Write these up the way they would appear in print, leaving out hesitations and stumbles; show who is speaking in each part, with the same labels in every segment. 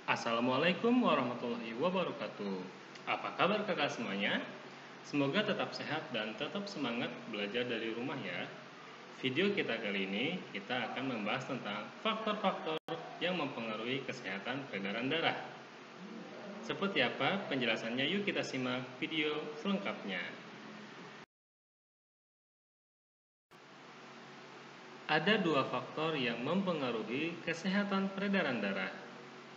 Speaker 1: Assalamualaikum warahmatullahi wabarakatuh. Apa kabar kakak semuanya? Semoga tetap sehat dan tetap semangat belajar dari rumah ya. Video kita kali ini kita akan membahas tentang faktor-faktor yang mempengaruhi kesehatan peredaran darah. Seperti apa penjelasannya? Yuk kita simak video selengkapnya. Ada dua faktor yang mempengaruhi kesehatan peredaran darah,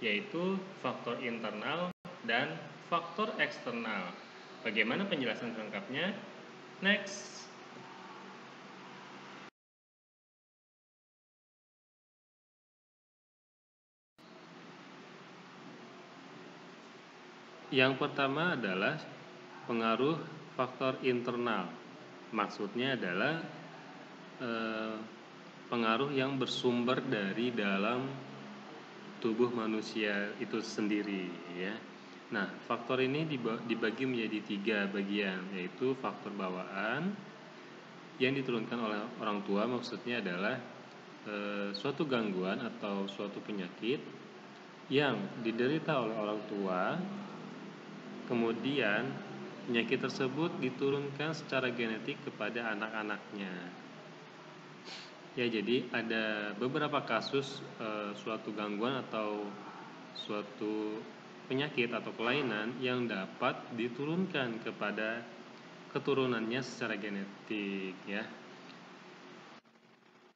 Speaker 1: yaitu faktor internal dan faktor eksternal. Bagaimana penjelasan selengkapnya? Next. Yang pertama adalah pengaruh faktor internal. Maksudnya adalah pengaruh yang bersumber dari dalam tubuh manusia itu sendiri ya. Nah, faktor ini dibagi menjadi 3 bagian, yaitu faktor bawaan yang diturunkan oleh orang tua. Maksudnya adalah suatu gangguan atau suatu penyakit yang diderita oleh orang tua, kemudian penyakit tersebut diturunkan secara genetik kepada anak-anaknya. Ya, jadi ada beberapa kasus suatu gangguan atau suatu penyakit atau kelainan yang dapat diturunkan kepada keturunannya secara genetik ya.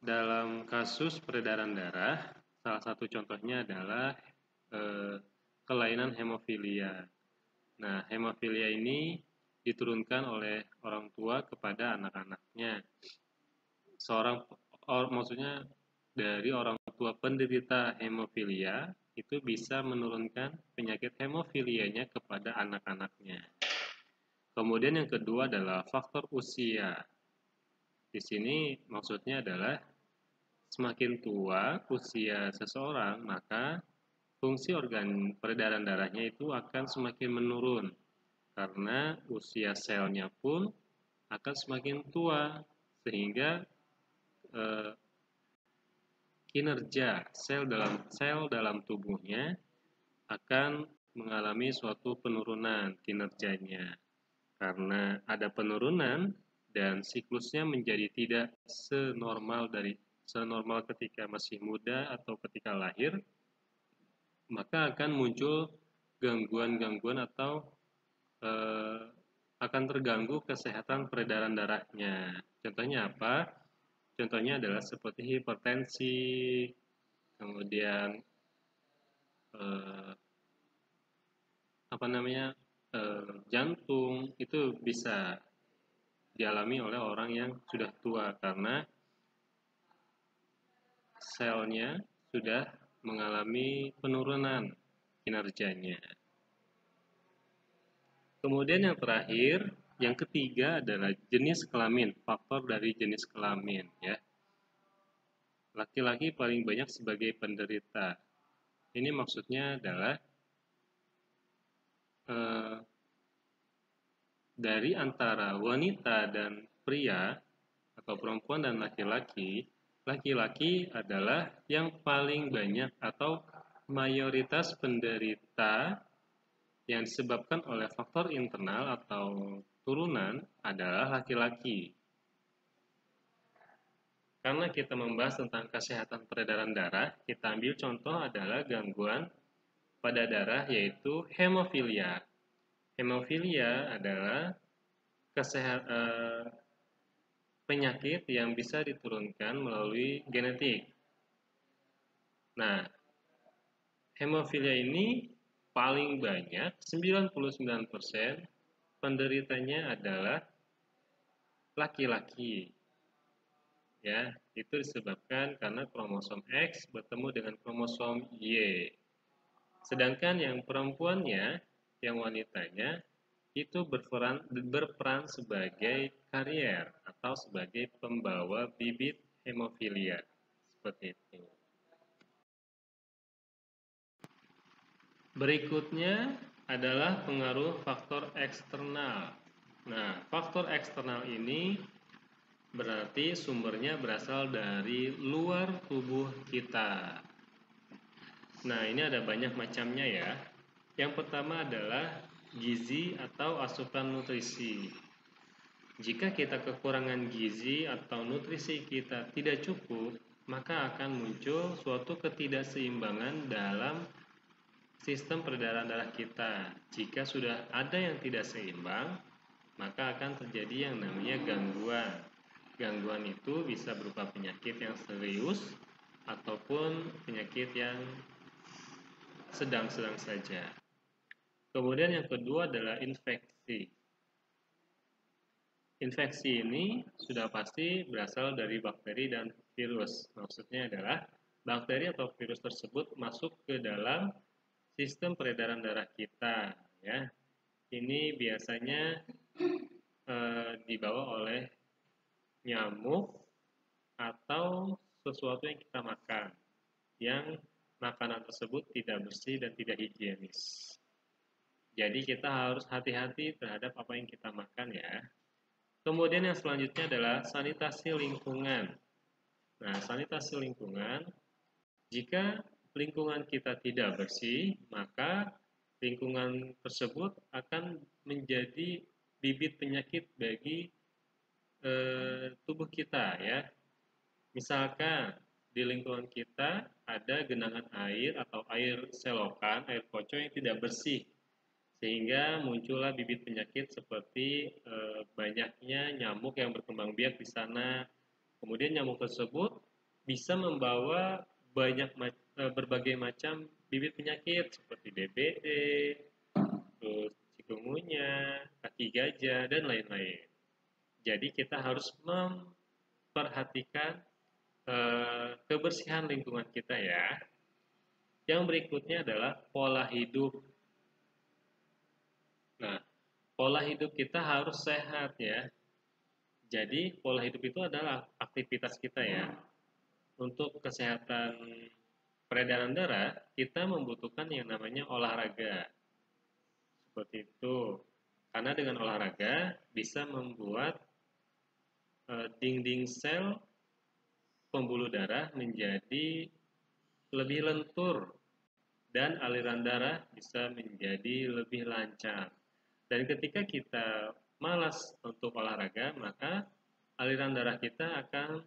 Speaker 1: Dalam kasus peredaran darah, salah satu contohnya adalah kelainan hemofilia. Nah, hemofilia ini diturunkan oleh orang tua kepada anak-anaknya. Maksudnya dari orang tua penderita hemofilia itu bisa menurunkan penyakit hemofilianya kepada anak-anaknya. Kemudian yang kedua adalah faktor usia. Di sini maksudnya adalah semakin tua usia seseorang, maka fungsi organ peredaran darahnya itu akan semakin menurun karena usia selnya pun akan semakin tua, sehingga kinerja sel dalam tubuhnya akan mengalami suatu penurunan kinerjanya. Karena ada penurunan dan siklusnya menjadi tidak senormal ketika masih muda atau ketika lahir, maka akan muncul gangguan-gangguan atau akan terganggu kesehatan peredaran darahnya. Contohnya apa? Contohnya adalah seperti hipertensi, kemudian jantung, itu bisa dialami oleh orang yang sudah tua karena selnya sudah mengalami penurunan kinerjanya. Kemudian yang terakhir, yang ketiga adalah jenis kelamin, faktor dari jenis kelamin ya. Laki-laki paling banyak sebagai penderita. Ini maksudnya adalah dari antara wanita dan pria atau perempuan dan laki-laki, laki-laki adalah yang paling banyak atau mayoritas penderita yang disebabkan oleh faktor internal atau turunan adalah laki-laki. Karena kita membahas tentang kesehatan peredaran darah, kita ambil contoh adalah gangguan pada darah yaitu hemofilia. Hemofilia adalah penyakit yang bisa diturunkan melalui genetik. Nah, hemofilia ini paling banyak, 99% penderitanya adalah laki-laki. Ya, itu disebabkan karena kromosom X bertemu dengan kromosom Y. Sedangkan yang perempuannya, yang wanitanya, itu berperan sebagai karier atau sebagai pembawa bibit hemofilia. Seperti itu. Berikutnya adalah pengaruh faktor eksternal. Nah, faktor eksternal ini berarti sumbernya berasal dari luar tubuh kita. Nah, ini ada banyak macamnya ya. Yang pertama adalah gizi atau asupan nutrisi. Jika kita kekurangan gizi atau nutrisi kita tidak cukup, maka akan muncul suatu ketidakseimbangan dalam sistem peredaran darah kita. Jika sudah ada yang tidak seimbang, maka akan terjadi yang namanya gangguan. Gangguan itu bisa berupa penyakit yang serius ataupun penyakit yang sedang-sedang saja. Kemudian yang kedua adalah infeksi. Infeksi ini sudah pasti berasal dari bakteri dan virus. Maksudnya adalah bakteri atau virus tersebut masuk ke dalam sistem peredaran darah kita, ya. Ini biasanya dibawa oleh nyamuk atau sesuatu yang kita makan, yang makanan tersebut tidak bersih dan tidak higienis. Jadi kita harus hati-hati terhadap apa yang kita makan ya. Kemudian yang selanjutnya adalah sanitasi lingkungan. Nah, sanitasi lingkungan, jika lingkungan kita tidak bersih, maka lingkungan tersebut akan menjadi bibit penyakit bagi tubuh kita ya. Misalkan di lingkungan kita ada genangan air atau air selokan, air kocok yang tidak bersih, sehingga muncullah bibit penyakit seperti banyaknya nyamuk yang berkembang biak di sana. Kemudian nyamuk tersebut bisa membawa berbagai macam bibit penyakit seperti DBD, terus chikungunya, kaki gajah, dan lain-lain. Jadi kita harus memperhatikan kebersihan lingkungan kita ya. Yang berikutnya adalah pola hidup. Nah, pola hidup kita harus sehat ya. Jadi pola hidup itu adalah aktivitas kita ya. Untuk kesehatan peredaran darah, kita membutuhkan yang namanya olahraga. Seperti itu. Karena dengan olahraga bisa membuat dinding sel pembuluh darah menjadi lebih lentur dan aliran darah bisa menjadi lebih lancar. Dan ketika kita malas untuk olahraga, maka aliran darah kita akan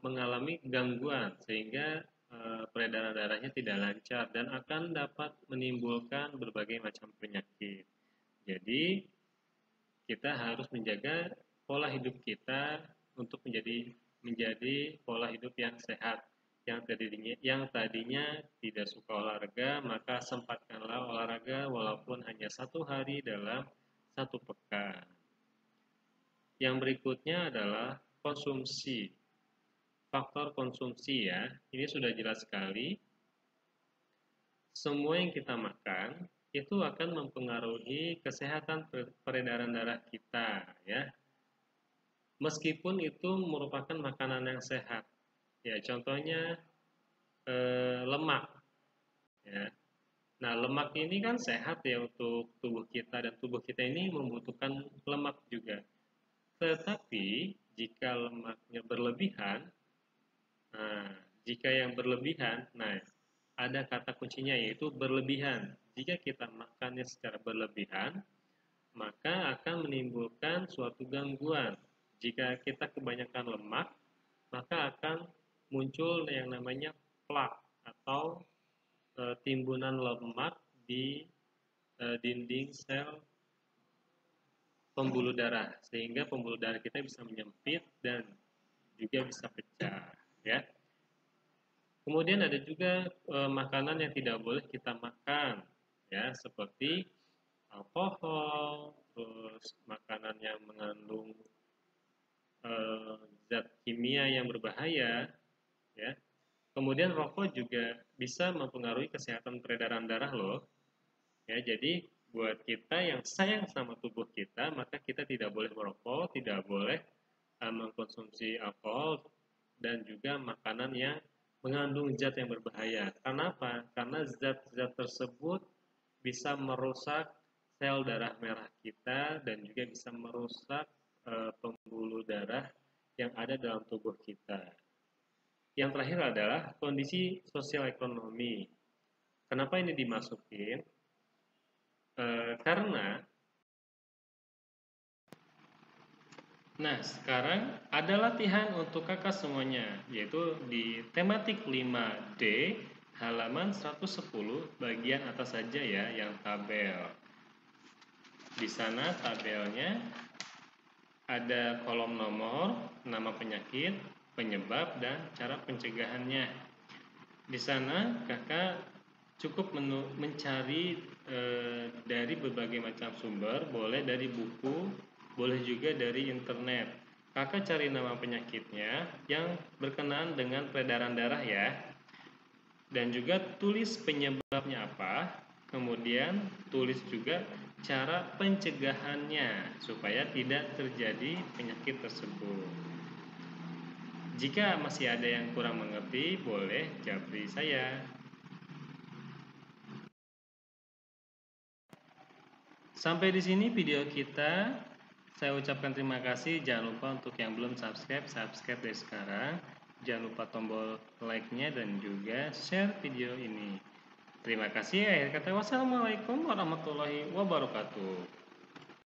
Speaker 1: mengalami gangguan sehingga peredaran darahnya tidak lancar dan akan dapat menimbulkan berbagai macam penyakit. Jadi kita harus menjaga pola hidup kita untuk menjadi pola hidup yang sehat. Yang tadinya tidak suka olahraga, maka sempatkanlah olahraga walaupun hanya 1 hari dalam 1 pekan. Yang berikutnya adalah konsumsi. Faktor konsumsi ya, ini sudah jelas sekali. Semua yang kita makan itu akan mempengaruhi kesehatan peredaran darah kita ya. Meskipun itu merupakan makanan yang sehat. Ya, contohnya lemak ya. Nah, lemak ini kan sehat ya untuk tubuh kita dan tubuh kita ini membutuhkan lemak juga. Tetapi jika lemaknya berlebihan, nah, jika yang berlebihan, nah ada kata kuncinya yaitu berlebihan. Jika kita makannya secara berlebihan, maka akan menimbulkan suatu gangguan. Jika kita kebanyakan lemak, maka akan muncul yang namanya plak atau timbunan lemak di dinding sel pembuluh darah, sehingga pembuluh darah kita bisa menyempit dan juga bisa pecah ya. Kemudian ada juga makanan yang tidak boleh kita makan ya, seperti alkohol, terus makanan yang mengandung zat kimia yang berbahaya ya. Kemudian rokok juga bisa mempengaruhi kesehatan peredaran darah loh. Ya, jadi buat kita yang sayang sama tubuh kita, maka kita tidak boleh merokok, tidak boleh mengkonsumsi alkohol dan juga makanan yang mengandung zat yang berbahaya. Kenapa? Karena zat-zat tersebut bisa merusak sel darah merah kita dan juga bisa merusak pembuluh darah yang ada dalam tubuh kita. Yang terakhir adalah kondisi sosial ekonomi. Kenapa ini dimasukin? Karena, nah sekarang ada latihan untuk kakak semuanya, yaitu di tematik 5D, halaman 110, bagian atas saja ya, yang tabel. Di sana tabelnya ada kolom nomor, nama penyakit, penyebab, dan cara pencegahannya. Di sana kakak cukup mencari dari berbagai macam sumber, boleh dari buku, boleh juga dari internet. Kakak cari nama penyakitnya yang berkenaan dengan peredaran darah ya. Dan juga tulis penyebabnya apa, kemudian tulis juga cara pencegahannya supaya tidak terjadi penyakit tersebut. Jika masih ada yang kurang mengerti, boleh japri saya. Sampai di sini video kita. Saya ucapkan terima kasih. Jangan lupa untuk yang belum subscribe, subscribe dari sekarang. Jangan lupa tombol like-nya dan juga share video ini. Terima kasih. Akhir kata, wassalamualaikum warahmatullahi wabarakatuh.